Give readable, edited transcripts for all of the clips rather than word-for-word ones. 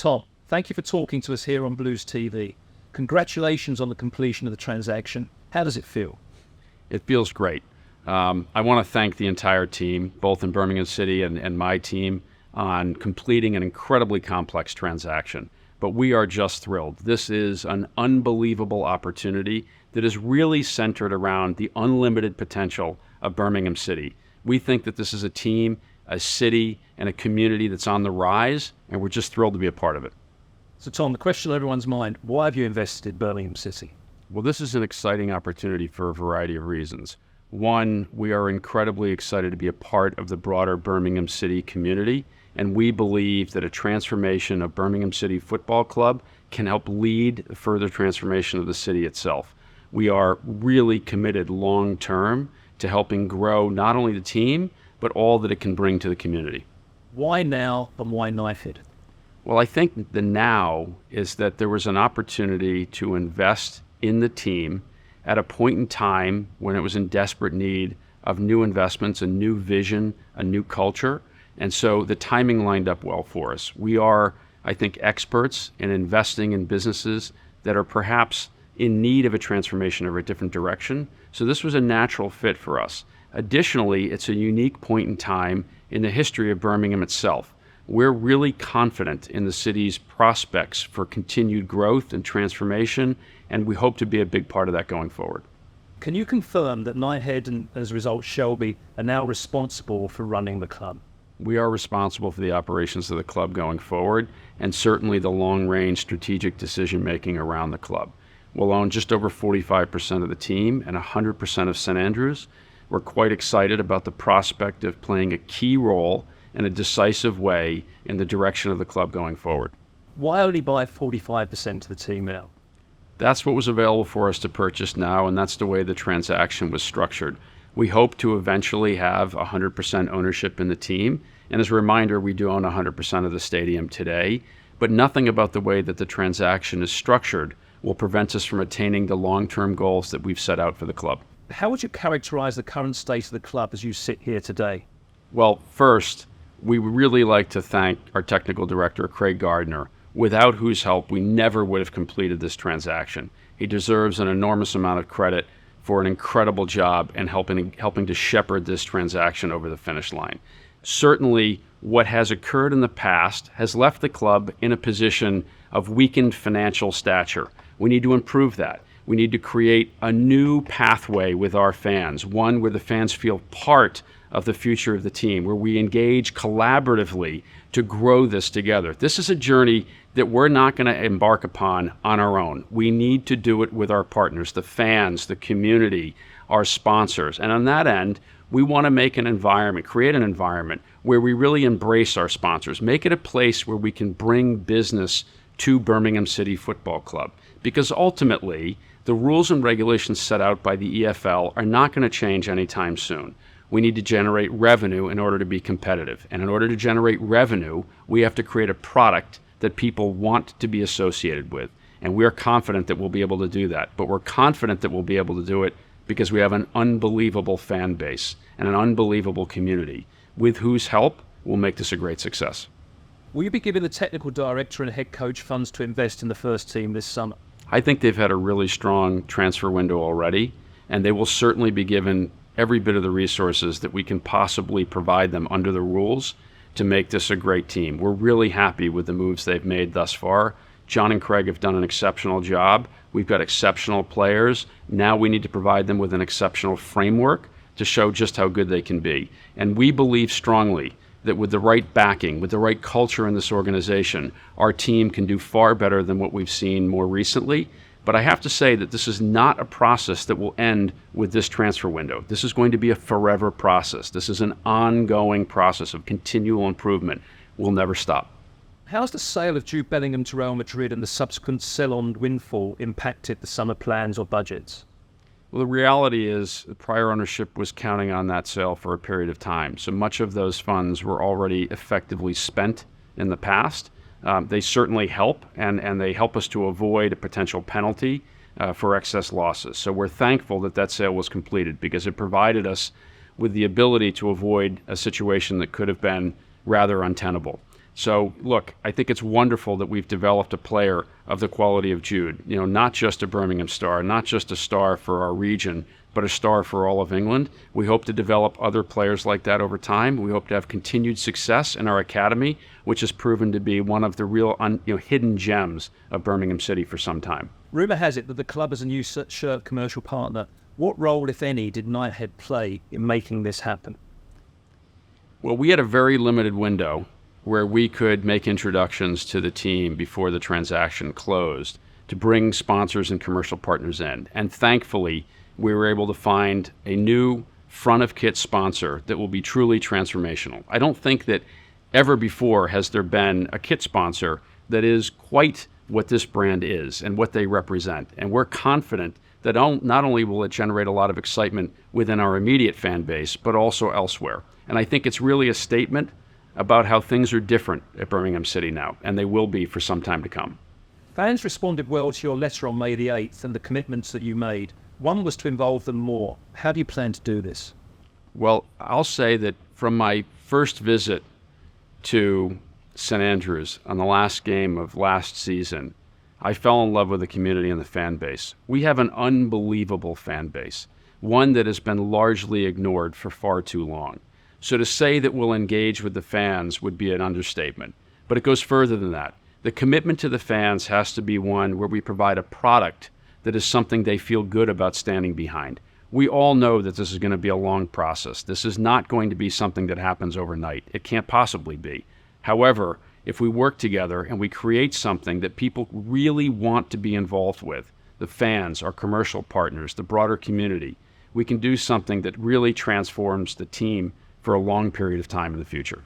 Tom, thank you for talking to us here on Blues TV. Congratulations on the completion of the transaction. How does it feel? It feels great. I want to thank the entire team, both in Birmingham City and my team, on completing an incredibly complex transaction. But we are just thrilled. This is an unbelievable opportunity that is really centered around the unlimited potential of Birmingham City. We think that this is a team, a city, and a community that's on the rise, and we're just thrilled to be a part of it. So Tom, the question on everyone's mind, why have you invested in Birmingham City? Well, this is an exciting opportunity for a variety of reasons. One, we are incredibly excited to be a part of the broader Birmingham City community, and we believe that a transformation of Birmingham City Football Club can help lead the further transformation of the city itself. We are really committed long-term to helping grow not only the team, but all that it can bring to the community. Why now and why Knighthead? Well, I think the now is that there was an opportunity to invest in the team at a point in time when it was in desperate need of new investments, a new vision, a new culture. And so the timing lined up well for us. We are, I think, experts in investing in businesses that are perhaps in need of a transformation or a different direction. So this was a natural fit for us. Additionally, it's a unique point in time in the history of Birmingham itself. We're really confident in the city's prospects for continued growth and transformation, and we hope to be a big part of that going forward. Can you confirm that Knighthead and, as a result, Shelby are now responsible for running the club? We are responsible for the operations of the club going forward, and certainly the long-range strategic decision-making around the club. We'll own just over 45% of the team and 100% of St. Andrews. We're quite excited about the prospect of playing a key role in a decisive way in the direction of the club going forward. Why only buy 45% of the team now? That's what was available for us to purchase now, and that's the way the transaction was structured. We hope to eventually have 100% ownership in the team, and as a reminder, we do own 100% of the stadium today, but nothing about the way that the transaction is structured will prevent us from attaining the long-term goals that we've set out for the club. How would you characterize the current state of the club as you sit here today? Well, first, we would really like to thank our technical director, Craig Gardner, without whose help we never would have completed this transaction. He deserves an enormous amount of credit for an incredible job in helping to shepherd this transaction over the finish line. Certainly, what has occurred in the past has left the club in a position of weakened financial stature. We need to improve that. We need to create a new pathway with our fans, one where the fans feel part of the future of the team, where we engage collaboratively to grow this together. This is a journey that we're not going to embark upon on our own. We need to do it with our partners, the fans, the community, our sponsors. And on that end, we want to make an environment, create an environment where we really embrace our sponsors, make it a place where we can bring business to Birmingham City Football Club. Because ultimately, the rules and regulations set out by the EFL are not going to change anytime soon. We need to generate revenue in order to be competitive. And in order to generate revenue, we have to create a product that people want to be associated with. And we're confident that we'll be able to do that. But we're confident that we'll be able to do it because we have an unbelievable fan base and an unbelievable community, with whose help we'll make this a great success. Will you be giving the technical director and head coach funds to invest in the first team this summer? I think they've had a really strong transfer window already, and they will certainly be given every bit of the resources that we can possibly provide them under the rules to make this a great team. We're really happy with the moves they've made thus far. John and Craig have done an exceptional job. We've got exceptional players. Now we need to provide them with an exceptional framework to show just how good they can be. And we believe strongly that with the right backing, with the right culture in this organization, our team can do far better than what we've seen more recently. But I have to say that this is not a process that will end with this transfer window. This is going to be a forever process. This is an ongoing process of continual improvement. We'll never stop. How's the sale of Jude Bellingham to Real Madrid and the subsequent sell-on windfall impacted the summer plans or budgets? Well, the reality is the prior ownership was counting on that sale for a period of time. So much of those funds were already effectively spent in the past. They certainly help, and they help us to avoid a potential penalty for excess losses. So we're thankful that that sale was completed because it provided us with the ability to avoid a situation that could have been rather untenable. So look, I think it's wonderful that we've developed a player of the quality of Jude, not just a Birmingham star, not just a star for our region, but a star for all of England. We hope to develop other players like that over time. We hope to have continued success in our academy, which has proven to be one of the real hidden gems of Birmingham City for some time. Rumour has it that the club is a new shirt commercial partner. What role, if any, did Knighthead play in making this happen? Well, we had a very limited window where we could make introductions to the team before the transaction closed to bring sponsors and commercial partners in. And thankfully, we were able to find a new front of kit sponsor that will be truly transformational. I don't think that ever before has there been a kit sponsor that is quite what this brand is and what they represent. And we're confident that not only will it generate a lot of excitement within our immediate fan base, but also elsewhere. And I think it's really a statement about how things are different at Birmingham City now, and they will be for some time to come. Fans responded well to your letter on May the 8th and the commitments that you made. One was to involve them more. How do you plan to do this? Well, I'll say that from my first visit to St. Andrews on the last game of last season, I fell in love with the community and the fan base. We have an unbelievable fan base, one that has been largely ignored for far too long. So to say that we'll engage with the fans would be an understatement. But it goes further than that. The commitment to the fans has to be one where we provide a product that is something they feel good about standing behind. We all know that this is going to be a long process. This is not going to be something that happens overnight. It can't possibly be. However, if we work together and we create something that people really want to be involved with, the fans, our commercial partners, the broader community, we can do something that really transforms the team for a long period of time in the future.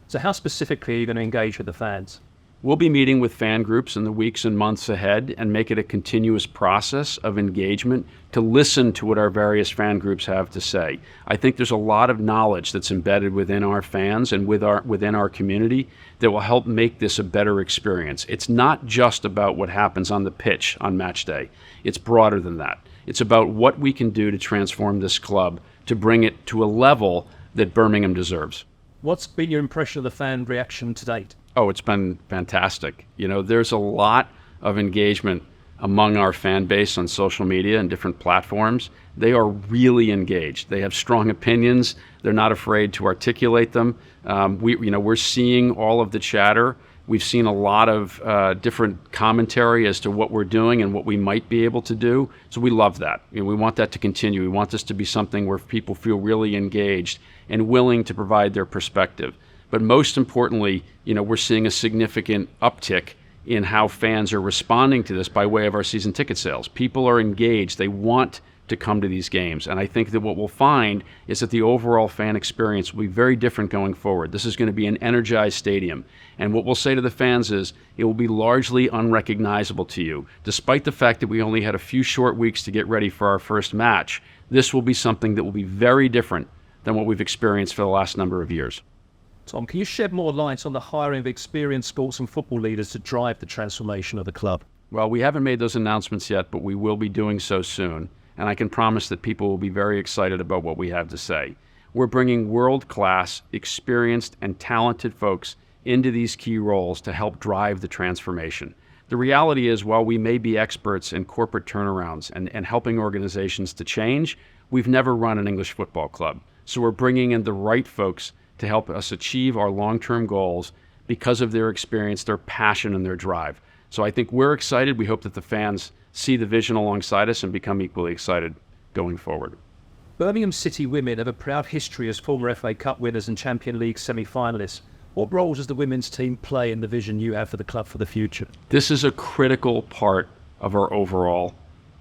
So how specifically are you going to engage with the fans? We'll be meeting with fan groups in the weeks and months ahead and make it a continuous process of engagement to listen to what our various fan groups have to say. I think there's a lot of knowledge that's embedded within our fans and within our community that will help make this a better experience. It's not just about what happens on the pitch on match day. It's broader than that. It's about what we can do to transform this club to bring it to a level that Birmingham deserves. What's been your impression of the fan reaction to date? Oh, it's been fantastic. There's a lot of engagement among our fan base on social media and different platforms. They are really engaged. They have strong opinions. They're not afraid to articulate them. We're seeing all of the chatter. We've seen a lot of different commentary as to what we're doing and what we might be able to do. So we love that. We want that to continue. We want this to be something where people feel really engaged and willing to provide their perspective. But most importantly, we're seeing a significant uptick in how fans are responding to this by way of our season ticket sales. People are engaged. They want to come to these games. And I think that what we'll find is that the overall fan experience will be very different going forward. This is going to be an energized stadium. And what we'll say to the fans is it will be largely unrecognizable to you. Despite the fact that we only had a few short weeks to get ready for our first match, this will be something that will be very different than what we've experienced for the last number of years. Tom, can you shed more light on the hiring of experienced sports and football leaders to drive the transformation of the club? Well, we haven't made those announcements yet, but we will be doing so soon. And I can promise that people will be very excited about what we have to say. We're bringing world-class, experienced, and talented folks into these key roles to help drive the transformation. The reality is, while we may be experts in corporate turnarounds and helping organizations to change, we've never run an English football club. So we're bringing in the right folks to help us achieve our long-term goals because of their experience, their passion, and their drive. So I think we're excited. We hope that the fans see the vision alongside us and become equally excited going forward. Birmingham City women have a proud history as former FA Cup winners and Champions League semi-finalists. What role does the women's team play in the vision you have for the club for the future? This is a critical part of our overall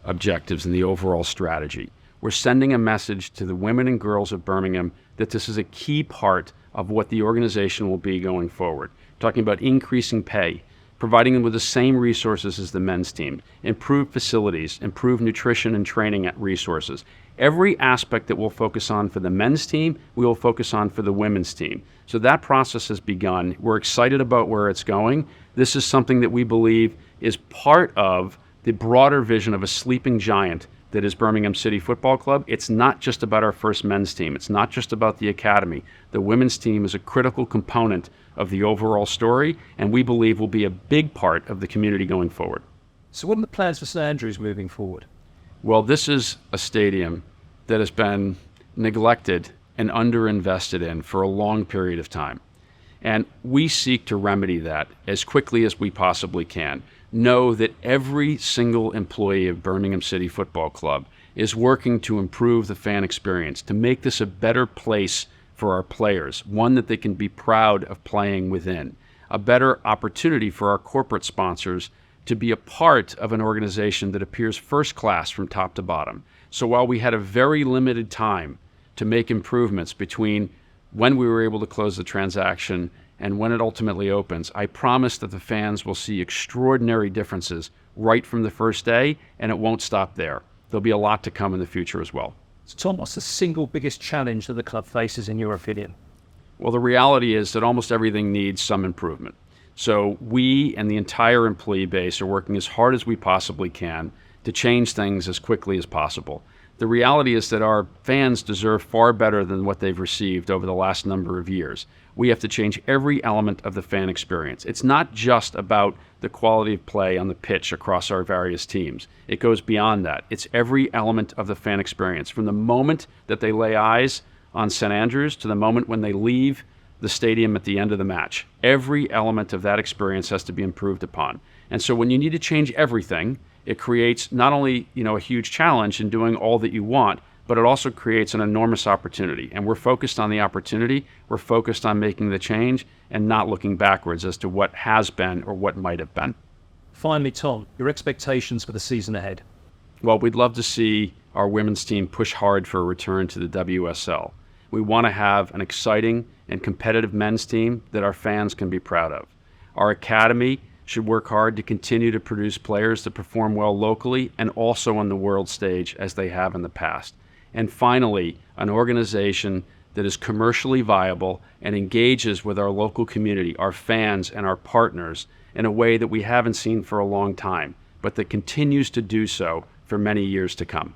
objectives and the overall strategy. We're sending a message to the women and girls of Birmingham that this is a key part of what the organization will be going forward. Talking about increasing pay, providing them with the same resources as the men's team, improved facilities, improved nutrition and training resources. Every aspect that we'll focus on for the men's team, we will focus on for the women's team. So that process has begun. We're excited about where it's going. This is something that we believe is part of the broader vision of a sleeping giant that is Birmingham City Football Club, it's not just about our first men's team. It's not just about the academy. The women's team is a critical component of the overall story, and we believe will be a big part of the community going forward. So what are the plans for St Andrews moving forward? Well, this is a stadium that has been neglected and underinvested in for a long period of time. And we seek to remedy that as quickly as we possibly can. Know that every single employee of Birmingham City Football Club is working to improve the fan experience, to make this a better place for our players, one that they can be proud of playing within, a better opportunity for our corporate sponsors to be a part of an organization that appears first class from top to bottom. So while we had a very limited time to make improvements between when we were able to close the transaction and when it ultimately opens, I promise that the fans will see extraordinary differences right from the first day, and it won't stop there. There'll be a lot to come in the future as well. So Tom, what's the single biggest challenge that the club faces in your opinion? Well, the reality is that almost everything needs some improvement. So we and the entire employee base are working as hard as we possibly can to change things as quickly as possible. The reality is that our fans deserve far better than what they've received over the last number of years. We have to change every element of the fan experience. It's not just about the quality of play on the pitch across our various teams. It goes beyond that. It's every element of the fan experience, from the moment that they lay eyes on St Andrews to the moment when they leave the stadium at the end of the match. Every element of that experience has to be improved upon. And so when you need to change everything, it creates not only, a huge challenge in doing all that you want, but it also creates an enormous opportunity. And we're focused on the opportunity. We're focused on making the change and not looking backwards as to what has been or what might have been. Finally, Tom, your expectations for the season ahead? Well, we'd love to see our women's team push hard for a return to the WSL. We want to have an exciting and competitive men's team that our fans can be proud of. Our academy should work hard to continue to produce players that perform well locally and also on the world stage as they have in the past. And finally, an organization that is commercially viable and engages with our local community, our fans and our partners in a way that we haven't seen for a long time, but that continues to do so for many years to come.